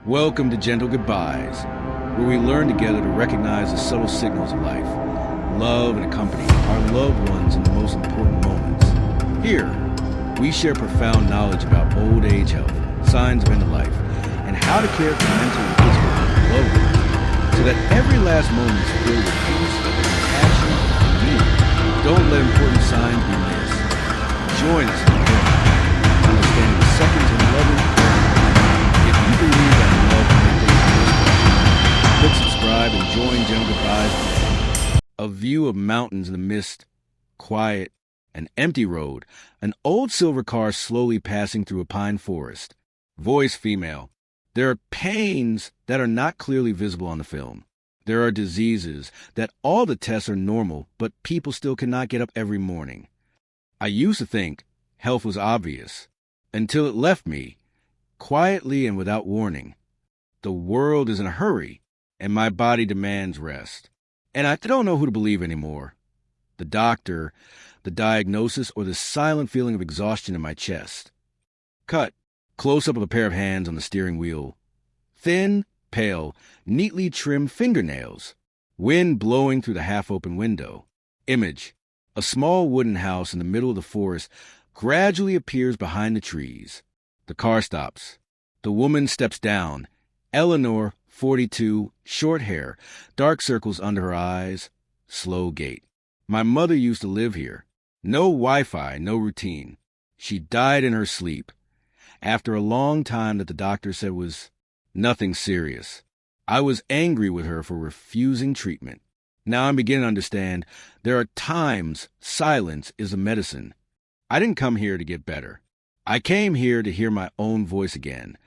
Welcome to Gentle Goodbyes, where we learn together to recognize the subtle signals of life, love and accompany our loved ones in the most important moments. Here, we share profound knowledge about old age health, signs of end of life, and how to care for mental and physical health of loved ones, so that every last moment is filled with peace, compassion, and meaning. Don't let important signs be missed. Join us in the journey, understanding the seconds of loving. If you believe that love can make things more special, click subscribe and join Gentle Goodbyes today. A view of mountains in the mist, quiet, an empty road, an old silver car slowly passing through a pine forest. Voice female. There are pains that are not clearly visible on the film. There are diseases that all the tests are normal, but people still cannot get up every morning. I used to think health was obvious, until it left me, quietly and without warning. The world is in a hurry, and my body demands rest. And I don't know who to believe anymore. The doctor, the diagnosis, or the silent feeling of exhaustion in my chest. Cut. Close-up of a pair of hands on the steering wheel. Thin, pale, neatly trimmed fingernails. Wind blowing through the half-open window. Image. A small wooden house in the middle of the forest gradually appears behind the trees. The car stops. The woman steps down. Eleanor, 42, short hair, dark circles under her eyes, slow gait. My mother used to live here. No Wi-Fi, no routine. She died in her sleep, after a long time that the doctor said was nothing serious. I was angry with her for refusing treatment. Now I'm beginning to understand there are times silence is a medicine. I didn't come here to get better. I came here to hear my own voice again.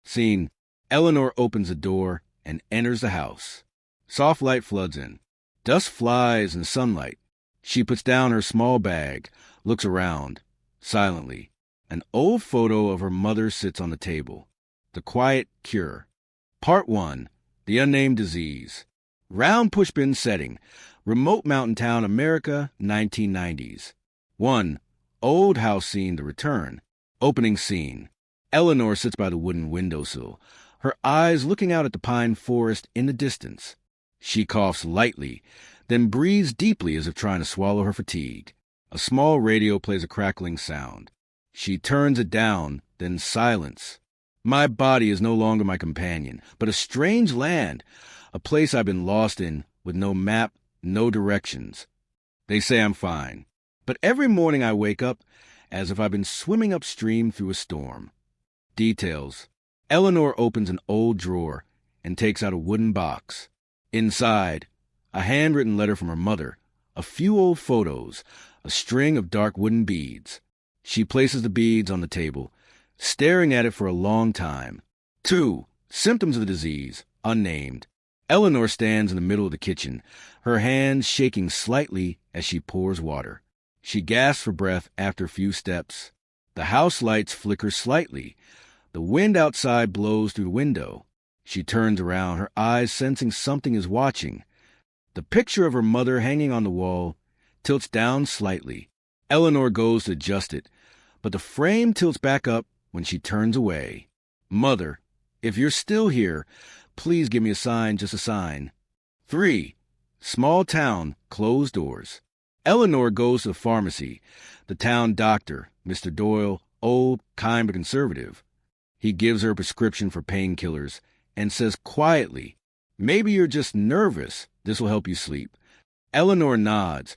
Scene. Eleanor opens the door and enters the house. Soft light floods in. Dust flies in sunlight. She puts down her small bag, looks around, silently. An old photo of her mother sits on the table. The Quiet Cure. Part 1. The Unnamed Disease. Round pushbin setting. Remote mountain town, America, 1990s. 1. Old house scene, The Return. Opening scene. Eleanor sits by the wooden windowsill, her eyes looking out at the pine forest in the distance. She coughs lightly, then breathes deeply as if trying to swallow her fatigue. A small radio plays a crackling sound. She turns it down, then silence. My body is no longer my companion, but a strange land, a place I've been lost in with no map, no directions. They say I'm fine, but every morning I wake up as if I've been swimming upstream through a storm. Details. Eleanor opens an old drawer and takes out a wooden box. Inside, a handwritten letter from her mother, a few old photos, a string of dark wooden beads. She places the beads on the table, staring at it for a long time. 2. Symptoms of the disease, unnamed. Eleanor stands in the middle of the kitchen, her hands shaking slightly as she pours water. She gasps for breath after a few steps. The house lights flicker slightly. The wind outside blows through the window. She turns around, her eyes sensing something is watching. The picture of her mother hanging on the wall tilts down slightly. Eleanor goes to adjust it, but the frame tilts back up when she turns away. Mother, if you're still here, please give me a sign, just a sign. 3. Small town, closed doors. Eleanor goes to the pharmacy. The town doctor, Mr. Doyle, old, kind but conservative. He gives her a prescription for painkillers and says quietly, "Maybe you're just nervous. This will help you sleep." Eleanor nods,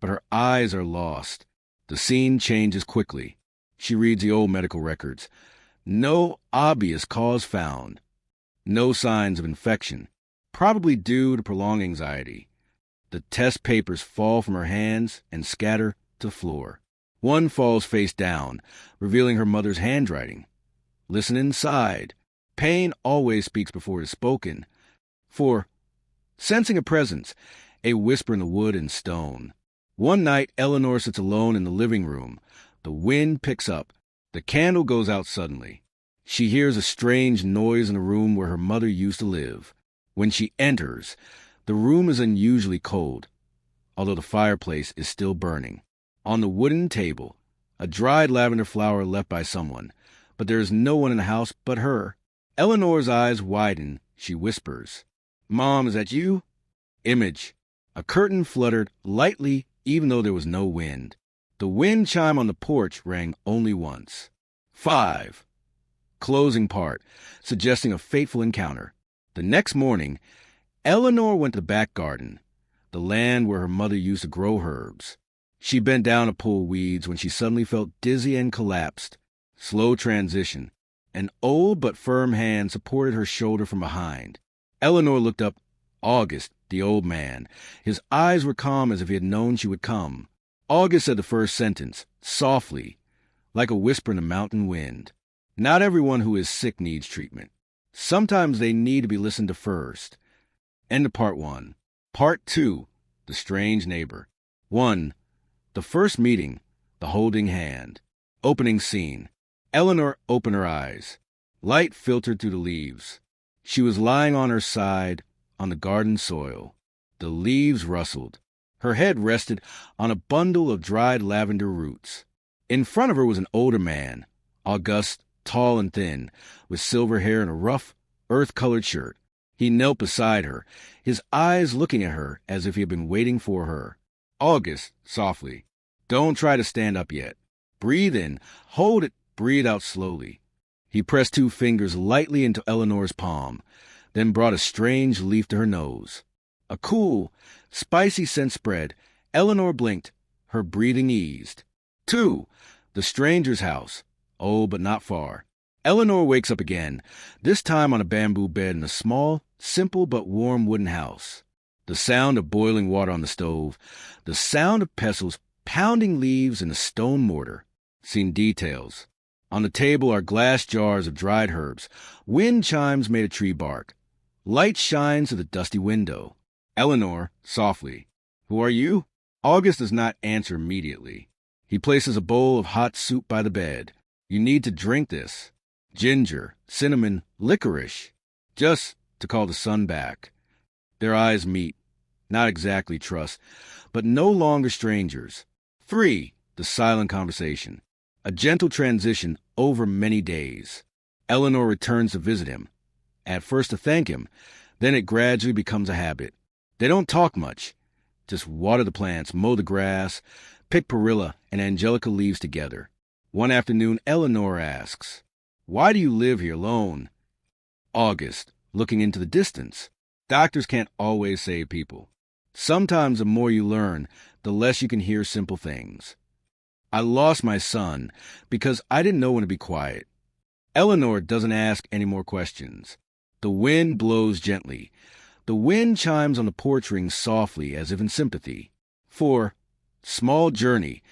but her eyes are lost. The scene changes quickly. She reads the old medical records. No obvious cause found. No signs of infection, probably due to prolonged anxiety. The test papers fall from her hands and scatter to the floor. One falls face down, revealing her mother's handwriting. Listen inside. Pain always speaks before it is spoken. 4. Sensing a presence, a whisper in the wood and stone. One night, Eleanor sits alone in the living room. The wind picks up. The candle goes out suddenly. She hears a strange noise in the room where her mother used to live. When she enters, the room is unusually cold, although the fireplace is still burning. On the wooden table, a dried lavender flower left by someone, but there is no one in the house but her. Eleanor's eyes widen. She whispers, "Mom, is that you?" Image. A curtain fluttered lightly even though there was no wind. The wind chime on the porch rang only once. 5. Closing part, suggesting a fateful encounter. The next morning, Eleanor went to the back garden, the land where her mother used to grow herbs. She bent down to pull weeds when she suddenly felt dizzy and collapsed. Slow transition. An old but firm hand supported her shoulder from behind. Eleanor looked up. August, the old man. His eyes were calm as if he had known she would come. August said the first sentence, softly, like a whisper in the mountain wind. Not everyone who is sick needs treatment. Sometimes they need to be listened to first. End of part 1. Part 2, The Strange Neighbor. 1. The first meeting, the holding hand. Opening scene. Eleanor opened her eyes. Light filtered through the leaves. She was lying on her side on the garden soil. The leaves rustled. Her head rested on a bundle of dried lavender roots. In front of her was an older man, august, tall and thin, with silver hair and a rough, earth-colored shirt. He knelt beside her, his eyes looking at her as if he had been waiting for her. August, softly, "Don't try to stand up yet. Breathe in, hold it, breathe out slowly." He pressed 2 fingers lightly into Eleanor's palm, then brought a strange leaf to her nose. A cool, spicy scent spread. Eleanor blinked. Her breathing eased. 2. The stranger's house. Old but not far. Eleanor wakes up again, this time on a bamboo bed in a small, simple but warm wooden house. The sound of boiling water on the stove, the sound of pestles pounding leaves in a stone mortar. Seen details. On the table are glass jars of dried herbs. Wind chimes made of tree bark. Light shines through the dusty window. Eleanor, softly, "Who are you?" August does not answer immediately. He places a bowl of hot soup by the bed. "You need to drink this. Ginger, cinnamon, licorice. Just to call the sun back." Their eyes meet. Not exactly trust, but no longer strangers. 3. The silent conversation. A gentle transition over many days. Eleanor returns to visit him. At first to thank him, then it gradually becomes a habit. They don't talk much. Just water the plants, mow the grass, pick perilla and angelica leaves together. One afternoon, Eleanor asks, "Why do you live here alone?" August, looking into the distance. Doctors can't always save people. Sometimes the more you learn, the less you can hear simple things. "I lost my son because I didn't know when to be quiet." Eleanor doesn't ask any more questions. The wind blows gently. The wind chimes on the porch rings softly as if in sympathy. 4. Small journey.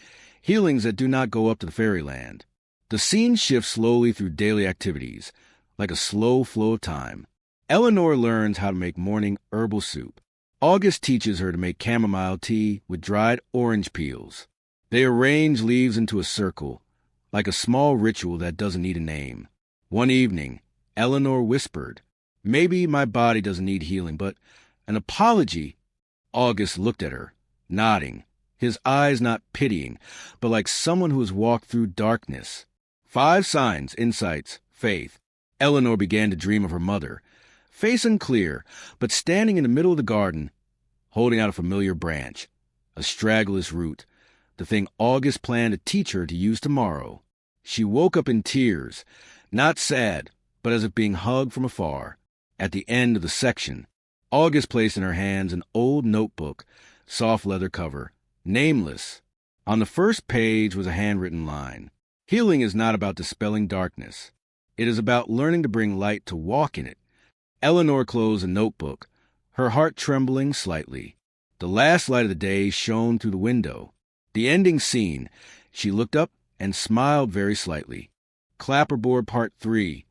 Healings that do not go up to the fairyland. The scene shifts slowly through daily activities, like a slow flow of time. Eleanor learns how to make morning herbal soup. August teaches her to make chamomile tea with dried orange peels. They arrange leaves into a circle, like a small ritual that doesn't need a name. One evening, Eleanor whispered, "Maybe my body doesn't need healing, but an apology." August looked at her, nodding, his eyes not pitying, but like someone who has walked through darkness. 5 signs, insights, faith. Eleanor began to dream of her mother, face unclear, but standing in the middle of the garden, holding out a familiar branch, a straggler's root, the thing August planned to teach her to use tomorrow. She woke up in tears, not sad, but as if being hugged from afar. At the end of the section, August placed in her hands an old notebook, soft leather cover, nameless. On the first page was a handwritten line. Healing is not about dispelling darkness. It is about learning to bring light to walk in it. Eleanor closed the notebook, her heart trembling slightly. The last light of the day shone through the window. The ending scene, she looked up and smiled very slightly. Clapperboard Part 3,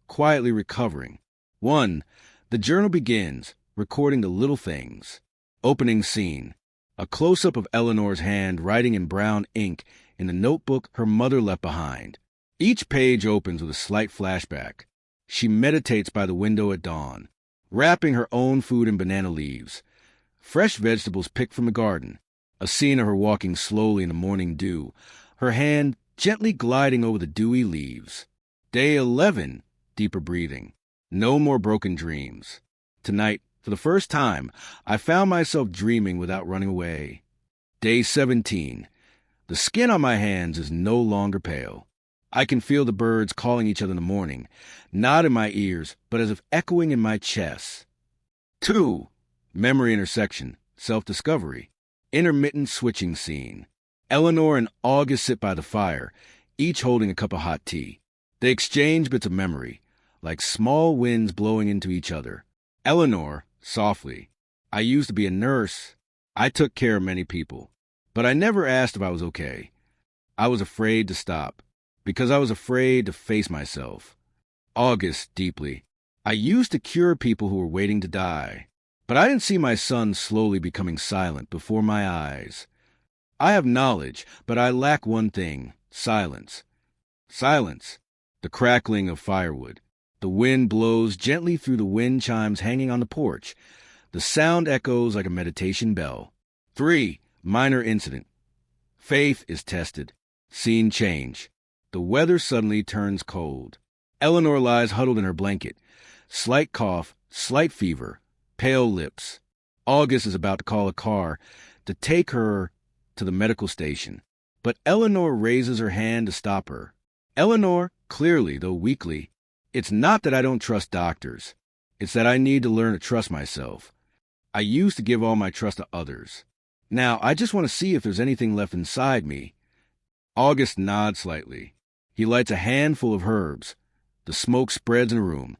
quietly recovering. 1. The journal begins, recording the little things. Opening scene. A close-up of Eleanor's hand writing in brown ink in the notebook her mother left behind. Each page opens with a slight flashback. She meditates by the window at dawn, wrapping her own food in banana leaves. Fresh vegetables picked from the garden. A scene of her walking slowly in the morning dew, her hand gently gliding over the dewy leaves. Day 11, deeper breathing. No more broken dreams. Tonight, for the first time, I found myself dreaming without running away. Day 17. The skin on my hands is no longer pale. I can feel the birds calling each other in the morning, not in my ears, but as if echoing in my chest. 2. Memory intersection, self-discovery, intermittent switching scene. Eleanor and August sit by the fire, each holding a cup of hot tea. They exchange bits of memory, like small winds blowing into each other. Eleanor, softly, I used to be a nurse. I took care of many people, but I never asked if I was okay. I was afraid to stop, because I was afraid to face myself. August, deeply, I used to cure people who were waiting to die, but I didn't see my son slowly becoming silent before my eyes. I have knowledge, but I lack one thing, silence. Silence, the crackling of firewood. The wind blows gently through the wind chimes hanging on the porch. The sound echoes like a meditation bell. 3. Minor incident. Faith is tested. Scene change. The weather suddenly turns cold. Eleanor lies huddled in her blanket. Slight cough, slight fever, pale lips. August is about to call a car to take her to the medical station, but Eleanor raises her hand to stop her. Eleanor, clearly, though weakly, it's not that I don't trust doctors. It's that I need to learn to trust myself. I used to give all my trust to others. Now, I just want to see if there's anything left inside me. August nods slightly. He lights a handful of herbs. The smoke spreads in the room.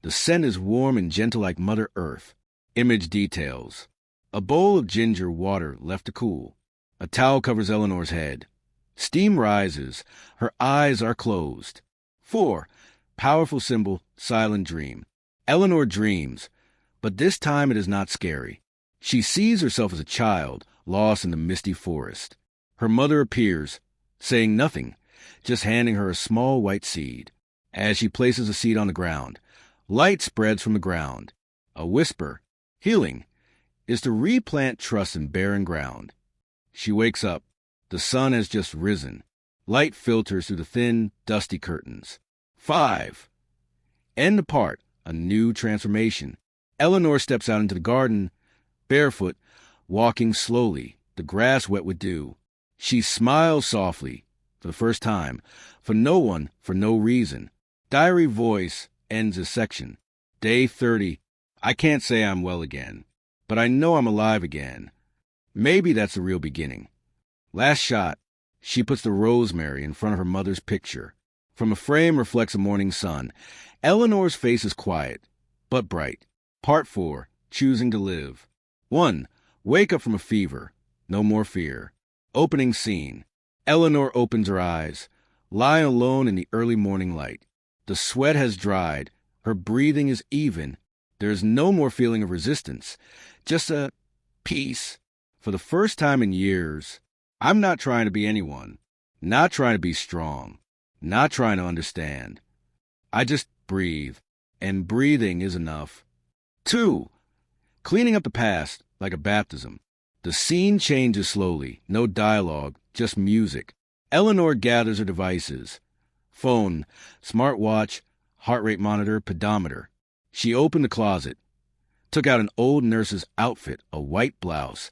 The scent is warm and gentle like Mother Earth. Image details. A bowl of ginger water left to cool. A towel covers Eleanor's head. Steam rises. Her eyes are closed. 4. Powerful symbol, silent dream. Eleanor dreams, but this time it is not scary. She sees herself as a child, lost in the misty forest. Her mother appears, saying nothing, just handing her a small white seed. As she places the seed on the ground, light spreads from the ground. A whisper, healing, is to replant trust in barren ground. She wakes up. The sun has just risen. Light filters through the thin, dusty curtains. 5. End apart, a new transformation. Eleanor steps out into the garden, barefoot, walking slowly, the grass wet with dew. She smiles softly, for the first time, for no one, for no reason. Diary voice ends this section. Day 30. I can't say I'm well again, but I know I'm alive again. Maybe that's the real beginning. Last shot. She puts the rosemary in front of her mother's picture. From a frame reflects a morning sun. Eleanor's face is quiet, but bright. Part 4. Choosing to live. 1. Wake up from a fever. No more fear. Opening scene. Eleanor opens her eyes, lying alone in the early morning light. The sweat has dried. Her breathing is even. There is no more feeling of resistance. Just a peace. For the first time in years, I'm not trying to be anyone. Not trying to be strong. Not trying to understand. I just breathe. And breathing is enough. 2. Cleaning up the past like a baptism. The scene changes slowly. No dialogue, just music. Eleanor gathers her devices. Phone, smartwatch, heart rate monitor, pedometer. She opened the closet, took out an old nurse's outfit, a white blouse,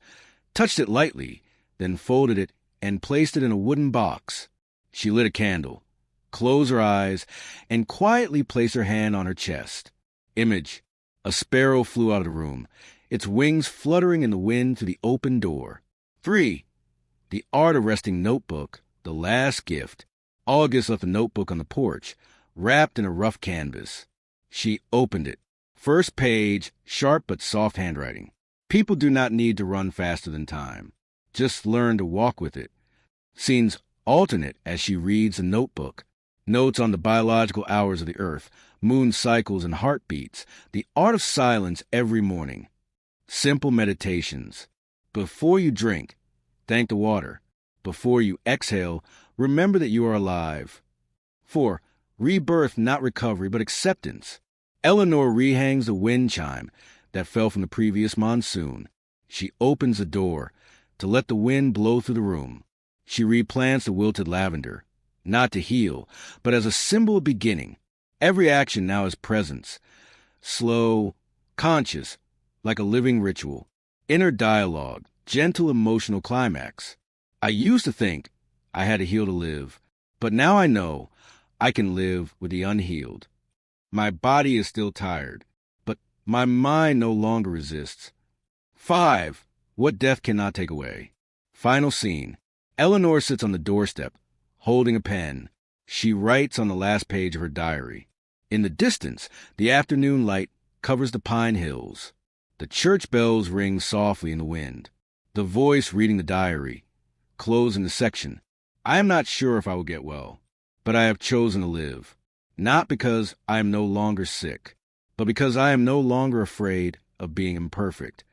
touched it lightly, then folded it and placed it in a wooden box. She lit a candle, closed her eyes, and quietly placed her hand on her chest. Image. A sparrow flew out of the room, its wings fluttering in the wind to the open door. 3. The art arresting notebook, the last gift. August left the notebook on the porch, wrapped in a rough canvas. She opened it. First page, sharp but soft handwriting. People do not need to run faster than time. Just learn to walk with it. Scenes alternate as she reads the notebook. Notes on the biological hours of the earth, moon cycles and heartbeats, the art of silence every morning. Simple meditations. Before you drink, thank the water. Before you exhale, remember that you are alive. 4. Rebirth, not recovery, but acceptance. Eleanor rehangs the wind chime that fell from the previous monsoon. She opens the door to let the wind blow through the room. She replants the wilted lavender, not to heal, but as a symbol of beginning. Every action now is presence. slow, conscious, like a living ritual. Inner dialogue, gentle emotional climax. I used to think I had to heal to live, but now I know I can live with the unhealed. My body is still tired, but my mind no longer resists. 5. What death cannot take away. Final scene. Eleanor sits on the doorstep, holding a pen. She writes on the last page of her diary. In the distance, the afternoon light covers the pine hills. The church bells ring softly in the wind. The voice reading the diary. Closing the section. I am not sure if I will get well, but I have chosen to live. Not because I am no longer sick, but because I am no longer afraid of being imperfect.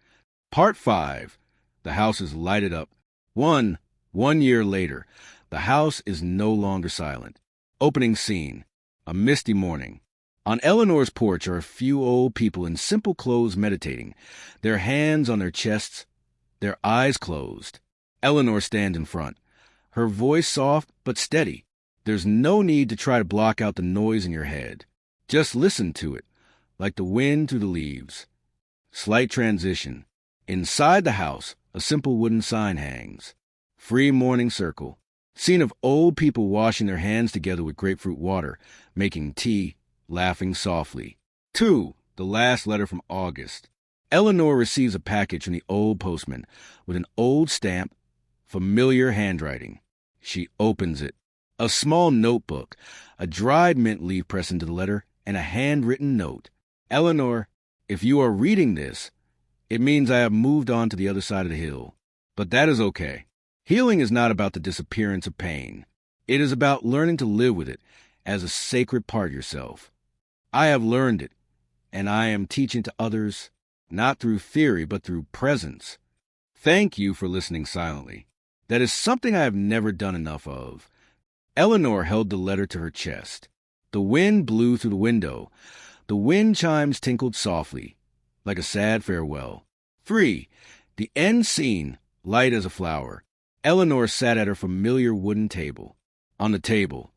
Part 5. The house is lighted up. 1 year later, the house is no longer silent. Opening scene. A misty morning. On Eleanor's porch are a few old people in simple clothes meditating, their hands on their chests, their eyes closed. Eleanor stands in front, her voice soft but steady. There's no need to try to block out the noise in your head. Just listen to it, like the wind through the leaves. Slight transition. Inside the house, a simple wooden sign hangs. Free morning circle. Scene of old people washing their hands together with grapefruit water, making tea, laughing softly. 2. The last letter from August. Eleanor receives a package from the old postman with an old stamp, familiar handwriting. She opens it. A small notebook, a dried mint leaf pressed into the letter, and a handwritten note. Eleanor, if you are reading this, it means I have moved on to the other side of the hill. But that is okay. Healing is not about the disappearance of pain. It is about learning to live with it as a sacred part of yourself. I have learned it, and I am teaching to others, not through theory, but through presence. Thank you for listening silently. That is something I have never done enough of. Eleanor held the letter to her chest. The wind blew through the window. The wind chimes tinkled softly, like a sad farewell. 3. The end scene, light as a flower. Eleanor sat at her familiar wooden table. On the table,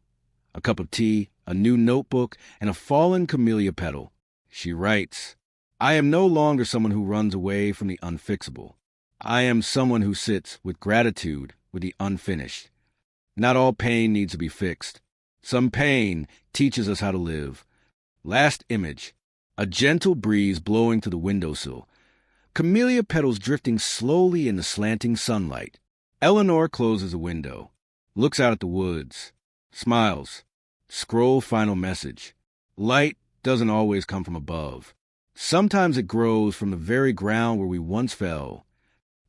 a cup of tea, a new notebook, and a fallen camellia petal. She writes, I am no longer someone who runs away from the unfixable. I am someone who sits with gratitude with the unfinished. Not all pain needs to be fixed. Some pain teaches us how to live. Last image. A gentle breeze blowing through the windowsill. Camellia petals drifting slowly in the slanting sunlight. Eleanor closes the window, looks out at the woods, smiles. Scroll final message. Light doesn't always come from above. Sometimes it grows from the very ground where we once fell.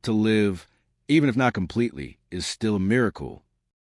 To live, even if not completely, is still a miracle.